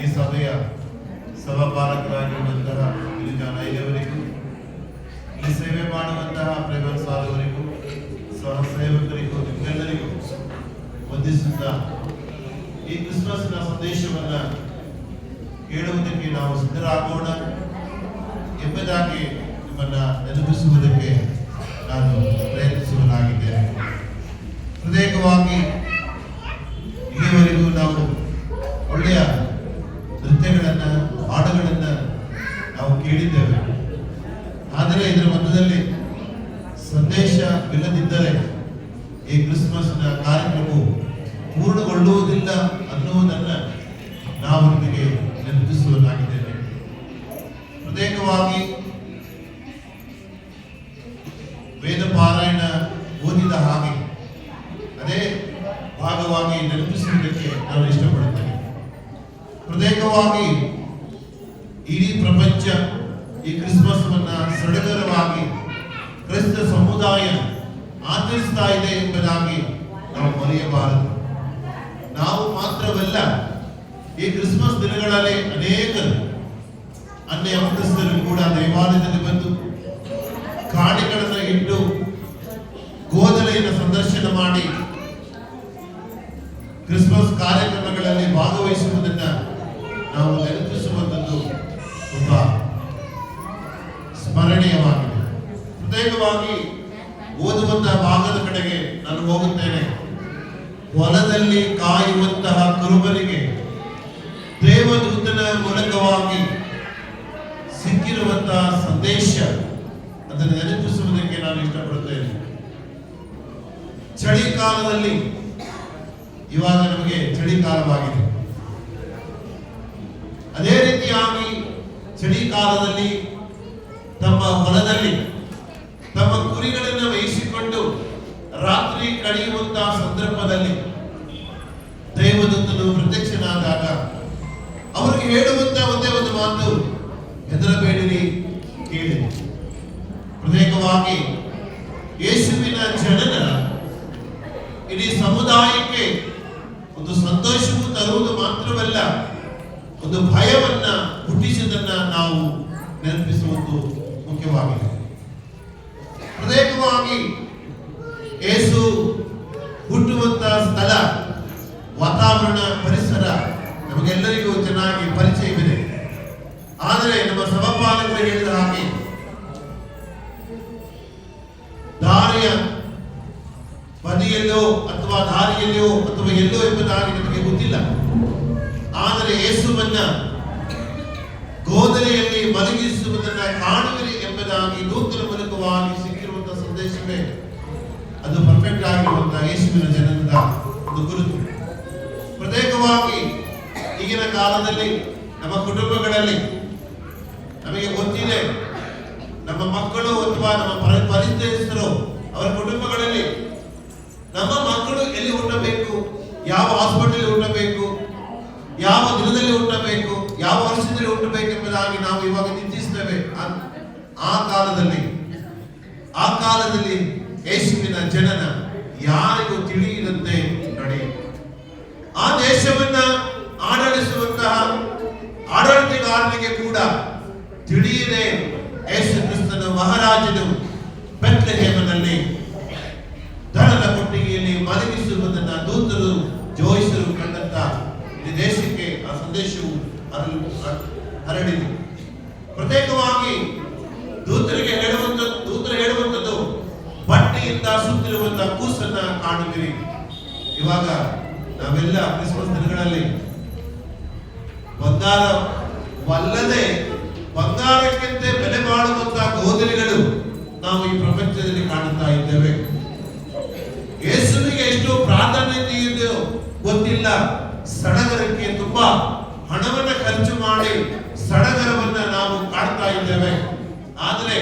ಈ ಸಭೆಯ ಸಭಾಪಾಲಕರಾಗಿರುವಂತಹ ಗಿರಿಜಾನ ಐದವರಿಗೂ, ಈ ಸೇವೆ ಮಾಡುವಂತಹ ಪ್ರೇಮ ಸಾಲವರಿಗೂ, ಸಹ ಸೇವಕರಿಗೂ, ನಿಮ್ಮೆಲ್ಲರಿಗೂ ವಂದಿಸುತ್ತಾ ಈ ಕ್ರಿಸ್ಮಸ್ನ ಸಂದೇಶವನ್ನ ಕೇಳುವುದಕ್ಕೆ ನಾವು ಸಿದ್ಧರಾಗೋಣ ಎಂಬುದಾಗಿ ನಿಮ್ಮನ್ನ ನೆನಪಿಸುವುದಕ್ಕೆ ನಾನು ಪ್ರಯತ್ನಿಸುವನಾಗಿದ್ದೇನೆ. ಹೃದಯವಾಗಿ ಇಲ್ಲಿವರೆಗೂ ನಾವು ಒಳ್ಳೆಯ ನೃತ್ಯಗಳನ್ನು, ಹಾಡುಗಳನ್ನು ನಾವು ಕೇಳಿದ್ದೇವೆ. ಆದರೆ ಇದರ ಮಧ್ಯದಲ್ಲಿ ಸಂದೇಶವಿಲ್ಲದಿದ್ದರೆ ಈ ಕ್ರಿಸ್ಮಸ್ನ ಕಾರ್ಯಕ್ರಮವು ಪೂರ್ಣಗೊಳ್ಳುವುದಿಲ್ಲ ಅನ್ನುವುದನ್ನು ನಾವು ನಿಮಗೆ ನೆನಪಿಸುವನಾಗಿದ್ದೇವೆ. ಪ್ರತ್ಯೇಕವಾಗಿ ವೇದ ಪಾರಾಯಣ ಓದಿದ ಹಾಗೆ ಅದೇ ಭಾಗವಾಗಿ ನೆನಪಿಸುವುದಕ್ಕೆ ನಾನು ಇಷ್ಟಪಡುತ್ತೇನೆ. ಪ್ರತ್ಯೇಕವಾಗಿ ಇಡೀ ಪ್ರಪಂಚ ಈ ಕ್ರಿಸ್ಮಸ್ ಅನ್ನ ಸಡಗರವಾಗಿ ಕ್ರೈಸ್ತ ಸಮುದಾಯ ಆಚರಿಸ್ತಾ ಇದೆ ಎಂಬುದಾಗಿ ನಾವು ಮರೆಯಬಾರದು. ನಾವು ಮಾತ್ರವಲ್ಲ, ಈ ಕ್ರಿಸ್ಮಸ್ ದಿನಗಳಲ್ಲಿ ಅನೇಕರು ಅನ್ಯ ಮತಸ್ಥರು ಕೂಡ ದೇವಾಲಯದಲ್ಲಿ ಬಂದು ಕಾಣಿಗಳನ್ನು ಇಟ್ಟು ಗೋದಲೆಯನ್ನು ಸಂದರ್ಶನ ಮಾಡಿ ಕ್ರಿಸ್ಮಸ್ ಕಾರ್ಯಕ್ರಮಗಳಲ್ಲಿ ಭಾಗವಹಿಸುವುದನ್ನು ನಾವು ನೆನಪಿಸುವಂಥದ್ದು ತುಂಬಾ ಸ್ಮರಣೀಯವಾಗಿದೆ. ಪ್ರತ್ಯೇಕವಾಗಿ ಓದುವಂತಹ ಭಾಗದ ಕಡೆಗೆ ನಾನು ಹೋಗುತ್ತೇನೆ. ಹೊಲದಲ್ಲಿ ಕಾಯುವಂತಹ ಕುರುಬರಿಗೆ ದೇವದೂತನ ಮೂಲಕವಾಗಿ ಸಿಕ್ಕಿರುವಂತಹ ಸಂದೇಶ, ಅದನ್ನು ನೆನಪಿಸುವುದಕ್ಕೆ ನಾನು ಇಷ್ಟಪಡುತ್ತೇನೆ. ಚಳಿಗಾಲದಲ್ಲಿ, ಇವಾಗ ನಮಗೆ ಚಳಿಗಾಲವಾಗಿದೆ, ಅದೇ ರೀತಿಯಾಗಿ ಚಳಿಗಾಲದಲ್ಲಿ ತಮ್ಮ ಹೊಲದಲ್ಲಿ ತಮ್ಮ ಕುರಿಗಳನ್ನು ವಹಿಸಿಕೊಂಡು ರಾತ್ರಿ ಕಳೆಯುವಂತಹ ಸಂದರ್ಭದಲ್ಲಿ ದೇವದೂತನು ಪ್ರತ್ಯಕ್ಷನಾದಾಗ ಅವರಿಗೆ ಹೇಳುವಂತಹ ಒಂದೇ ಒಂದು ಮಾತು, ಹೆದರಬೇಡಿರಿ, ಕೇಳಿ. ಪ್ರತ್ಯೇಕವಾಗಿ ಯೇಸುವಿನ ಜನನ ಇಡೀ ಸಮುದಾಯಕ್ಕೆ ಒಂದು ಸಂತೋಷವು ತರುವುದು ಮಾತ್ರವಲ್ಲ, ಒಂದು ಭಯವನ್ನ ಹುಟ್ಟಿಸುವುದನ್ನ ನಾವು ನೆನಪಿಸುವುದು ಮುಖ್ಯವಾಗಿದೆ. ಪ್ರತ್ಯೇಕವಾಗಿ ಯೇಸು ಹುಟ್ಟುವಂತಹ ಸ್ಥಳ, ವಾತಾವರಣ, ಪರಿಸರ ನಮಗೆಲ್ಲರಿಗೂ ಚೆನ್ನಾಗಿ ಪರಿಚಯವಿದೆ. ಆದರೆ ನಮ್ಮ ಸಭಾಪಾಲಕರು ಹೇಳಿದ ಹಾಗೆ ದಾರಿಯ ಬದಿಯಲ್ಲೋ ಅಥವಾ ದಾರಿಯಲ್ಲೋ ಅಥವಾ ಎಲ್ಲೋ ಎಂಬುದಾಗಿ ನಮಗೆ ಗೊತ್ತಿಲ್ಲ. ಆದರೆ ಯೇಸುವನ್ನ ಗೋದಲೆಯಲ್ಲಿ ಮಲಗಿಸುವುದನ್ನ ಕಾಣುವಿರಿ ಎಂಬುದಾಗಿ ದೂತರ ಮೂಲಕವಾಗಿ ಸಿಕ್ಕಿರುವಂತಹ ಸಂದೇಶವೇ ಅದು ಪರ್ಫೆಕ್ಟ್ ಆಗಿರುವಂತಹ ಯೇಸುವಿನ ಜನನದ ಒಂದು ಗುರುತು. ಪ್ರತ್ಯೇಕವಾಗಿ ಈಗಿನ ಕಾಲದಲ್ಲಿ ನಮ್ಮ ಕುಟುಂಬಗಳಲ್ಲಿ ನಮಗೆ ಗೊತ್ತಿದೆ, ನಮ್ಮ ಮಕ್ಕಳು ಅಥವಾ ನಮ್ಮ ಪರಿಚಯಸ್ಥರು ಅವರ ಕುಟುಂಬಗಳಲ್ಲಿ ನಮ್ಮ ಮಕ್ಕಳು ಎಲ್ಲಿ ಹುಟ್ಟಬೇಕು, ಯಾವ ಹಾಸ್ಪಿಟಲ್ ಹುಟ್ಟಬೇಕು, ಯಾವ ದಿನದಲ್ಲಿ ಹುಟ್ಟಬೇಕು, ಯಾವ ವರ್ಷದಲ್ಲಿ ಹುಟ್ಟಬೇಕು ಎಂಬುದಾಗಿ ನಾವು ಇವಾಗ ಚಿಂತಿಸ್ತೇವೆ. ಆ ಕಾಲದಲ್ಲಿ ಯೇಸುವಿನ ಜನನ ಯಾರಿಗೂ ತಿಳಿಯದಂತೆ ನಡೆಯಿತು. ಆ ದೇಶವನ್ನ ಆಡಳಿಸುವಂತಹ ಆಡಳಿತಗಾರನಿಗೆ ಕೂಡ ತಿಳಿಯದೆ ಯೇಸು ಕ್ರಿಸ್ತನ ಮಹಾರಾಜನು ಬೆತ್ಲೆಹೇಮಿನಲ್ಲಿ ದನದ ಕೊಟ್ಟಿಗೆಯಲ್ಲಿ ಮಲಗಿಸುವುದನ್ನ ದೂತರು ಜೋಯಿಸರು ಕಂಡಂತ ಈ ದೇಶಕ್ಕೆ ಆ ಸಂದೇಶವು ಹರಡಿದೆ. ಪ್ರತ್ಯೇಕವಾಗಿ ದೂತರು ಹೇಳುವಂಥದ್ದು, ಬಟ್ಟೆಯಿಂದ ಸುತ್ತಿರುವಂತಹ ಕೂಸನ್ನ ಕಾಣುವಿರಿ. ಇವಾಗ ನಾವೆಲ್ಲ ಕ್ರಿಸ್ಮಸ್ ದಿನಗಳಲ್ಲಿ ಬಂಗಾರವಲ್ಲದೆ ಬಂಗಾರಕ್ಕಿಂತ ಬೆಲೆ ಬಾಳುವಂತಹ ಗೋದಲಿಗಳು ನಾವು ಈ ಪ್ರಪಂಚದಲ್ಲಿ ಕಾಣುತ್ತಾ ಇದ್ದೇವೆ. ಯೇಸುವಿಗೆ ಎಷ್ಟು ಪ್ರಾಧಾನ್ಯತೆ ಇದೆಯೋ ಗೊತ್ತಿಲ್ಲ. ಸಡಗರಕ್ಕೆ ತುಂಬಾ ಹಣವನ್ನ ಖರ್ಚು ಮಾಡಿ ಸಡಗರವನ್ನ ನಾವು ಕಾಡ್ತಾ ಇದ್ದೇವೆ. ಆದರೆ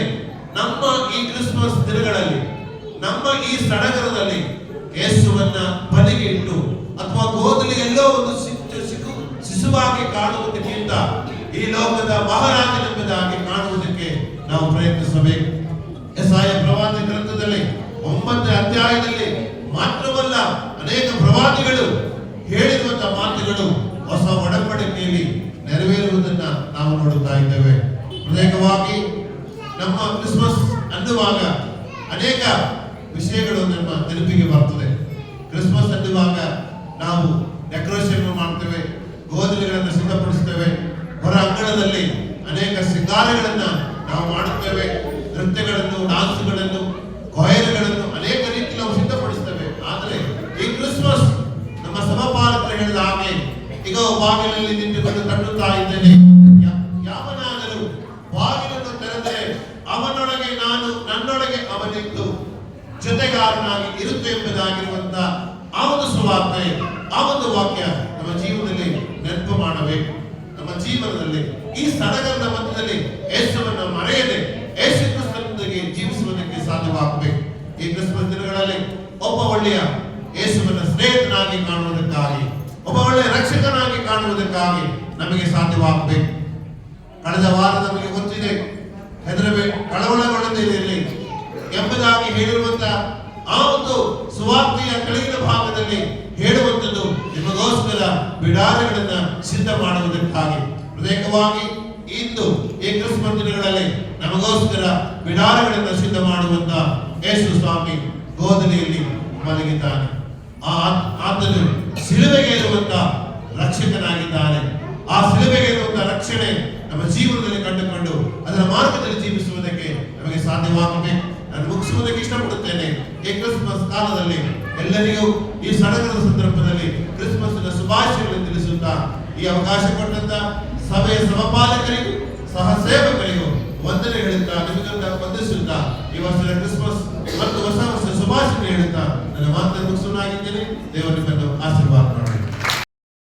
ನಮ್ಮ ಈ ಕ್ರಿಸ್ಮಸ್ ದಿನಗಳಲ್ಲಿ, ನಮ್ಮ ಈ ಸಡಗರದಲ್ಲಿ ಯೇಸುವನ್ನ ಬದಿಗೆ ಇಟ್ಟು ಅಥವಾ ಗೋದಲಿ ಎಲ್ಲೋ ಒಂದು ಶಿಶುವಾಗಿ ಕಾಣುವುದಕ್ಕಿಂತ ಈ ಲೋಕದ ಮಹಾರಾಜನೆಂಬುದಾಗಿ ಕಾಣುವುದಕ್ಕೆ ನಾವು ಪ್ರಯತ್ನಿಸಬೇಕು. ಯೆಶಾಯ ಪ್ರವಾದಿ ಗ್ರಂಥದಲ್ಲಿ 9ನೇ ಅಧ್ಯಾಯದಲ್ಲಿ ಮಾತ್ರವಲ್ಲ, ಅನೇಕ ಪ್ರವಾದಿಗಳು ಹೇಳಿರುವಂತಹ ಮಾತುಗಳು ಹೊಸ ಇರುವುದನ್ನ ನಾವು ನೋಡುತ್ತಾ ಇದ್ದೇವೆ. ಪ್ರತ್ಯೇಕವಾಗಿ ನಮ್ಮ ಕ್ರಿಸ್ಮಸ್ ಅನ್ನುವಾಗ ಅನೇಕ ವಿಷಯಗಳು ನಮ್ಮ ನೆನಪಿಗೆ ಬರ್ತದೆ. ಕ್ರಿಸ್ಮಸ್ ಅನ್ನುವಾಗ ನಾವು ಡೆಕೋರೇಷನ್ ಮಾಡ್ತೇವೆ, ಗೋಧಲಿಗಳನ್ನು ಸಿದ್ಧಪಡಿಸ್ತೇವೆ, ಹೊರ ಅಂಗಣದಲ್ಲಿ ಅನೇಕ ಶೃಂಗಾರಗಳನ್ನ ನಾವು ಮಾಡುತ್ತೇವೆ, ನೃತ್ಯಗಳನ್ನು, ಡಾನ್ಸ್ಗಳನ್ನು, ಕೊಯರ್ಗಳನ್ನು ಅನೇಕ ರೀತಿ ನಾವು ಸಿದ್ಧಪಡಿಸ್ತೇವೆ. ಆದರೆ ಈ ಕ್ರಿಸ್ಮಸ್ ನಮ್ಮ ಸಮಪಾಲಕರು ಹೇಳಿದ ಹಾಗೆ ಈಗ ಬಾಗಿಲಲ್ಲಿ ನಿಂತುಕೊಂಡು ತಟ್ಟುತ್ತಾ ಇದ್ದೇನೆ, ಯಾವನಾದರೂ ಬಾಗಿಲನ್ನು ತೆರೆದರೆ ಅವನೊಳಗೆ ನಾನು, ನನ್ನೊಳಗೆ ಅವನಿದ್ದು ಜೊತೆಗಾರನಾಗಿ ಇರುತ್ತೆ ಎಂಬುದಾಗಿರುವಂತ ಆ ಒಂದು ಸುವಾರ್ತೆ, ಆ ಒಂದು ವಾಕ್ಯ ನಮ್ಮ ಜೀವನದಲ್ಲಿ ನೆನಪು ಮಾಡಬೇಕು. ನಮ್ಮ ಜೀವನದಲ್ಲಿ ಈ ಸಡಗರದ ಮಧ್ಯದಲ್ಲಿ ಯೇಸುವನ್ನು ಮರೆಯದೆ ಯೇಸು ಕ್ರಿಸ್ತನೊಂದಿಗೆ ಜೀವಿಸುವುದಕ್ಕೆ ಸಾಧ್ಯವಾಗಬೇಕು. ಈ ಕ್ರಿಸ್ಮಸ್ ದಿನಗಳಲ್ಲಿ ಒಬ್ಬ ಒಳ್ಳೆಯ ಯೇಸುವನ್ನು ಸ್ನೇಹಿತನಾಗಿ ಕಾಣುವುದಕ್ಕಾಗಿ, ಒಬ್ಬ ಒಳ್ಳೆಯ ರಕ್ಷಕನಾಗಿ ಕಾಣುವುದಕ್ಕಾಗಿ ನಮಗೆ ಸಾಧ್ಯವಾಗಬೇಕು. ಕಳೆದ ವಾರ ನಮಗೆ ಗೊತ್ತಿದೆ, ಹೆದರಬೇಕು, ಕಳವಳಗೊಳ್ಳದಿರಲಿ ಎಂಬುದಾಗಿ ಹೇಳಿರುವಂತ ಆ ಒಂದು ಸುವಾರ್ತೆಯ ಕೆಳಗಿನ ಭಾಗದಲ್ಲಿ ಹೇಳುವಂಥದ್ದು ನಿಮಗೋಸ್ಕರ ಬಿಡಾರಗಳನ್ನ ಸಿದ್ಧ ಮಾಡುವುದಕ್ಕಾಗಿ. ಪ್ರತ್ಯೇಕವಾಗಿ ಇಂದು ಈ ಕ್ರಿಸ್ಮಸ್ ದಿನಗಳಲ್ಲಿ ನಮಗೋಸ್ಕರ ಬಿಡಾರಗಳನ್ನ ಸಿದ್ಧ ಮಾಡುವಂತ ಯೇಸು ಸ್ವಾಮಿ ಗೋದಲಿಯಲ್ಲಿ ಮಲಗಿದ್ದಾನೆ. ಆತನು ಸಿಲುಬೆಗೆ ಇರುವಂತ ರಕ್ಷಕನಾಗಿದ್ದಾನೆ. ಆ ಸಿಲುಬೆಗೆ ಇರುವಂತ ರಕ್ಷಣೆ ನಮ್ಮ ಜೀವನದಲ್ಲಿ ಕಂಡುಕೊಂಡು ಅದರ ಮಾರ್ಗದಲ್ಲಿ ಜೀವಿಸುವುದಕ್ಕೆ ನಮಗೆ ಸಾಧ್ಯವಾಗಬೇಕು. ನಾನು ಮುಗಿಸುವುದಕ್ಕೆ ಇಷ್ಟಪಡುತ್ತೇನೆ. ಈ ಕ್ರಿಸ್ಮಸ್ ಕಾಲದಲ್ಲಿ ಎಲ್ಲರಿಗೂ ಈ ಸಡಗರದ ಸಂದರ್ಭದಲ್ಲಿ ಕ್ರಿಸ್ಮಸ್ ಶುಭಾಶಯಗಳನ್ನು ತಿಳಿಸುತ್ತಾ ಈ ಅವಕಾಶ ಕೊಟ್ಟಂತ ಸಭೆಯ ಸಮಪಾಲಕರಿಗೂ ಸಹ ಸೇವಕರಿಗೂ ವಂದನೆ ಹೇಳುತ್ತಾ, ನಿಮಗೆಲ್ಲ ವಂದಿಸುತ್ತಾ ಈ ವರ್ಷದ ಕ್ರಿಸ್ಮಸ್ ಮತ್ತು ಹೊಸ ವರ್ಷ ಶುಭಾಶಯ ಹೇಳುತ್ತಾ ನನ್ನ ಮಾತನ್ನು ಮುಗಿಸುವನಾಗಿದ್ದೇನೆ. ದೇವರು ನಿಮ್ಮನ್ನು ಆಶೀರ್ವಾದ ಮಾಡಿ.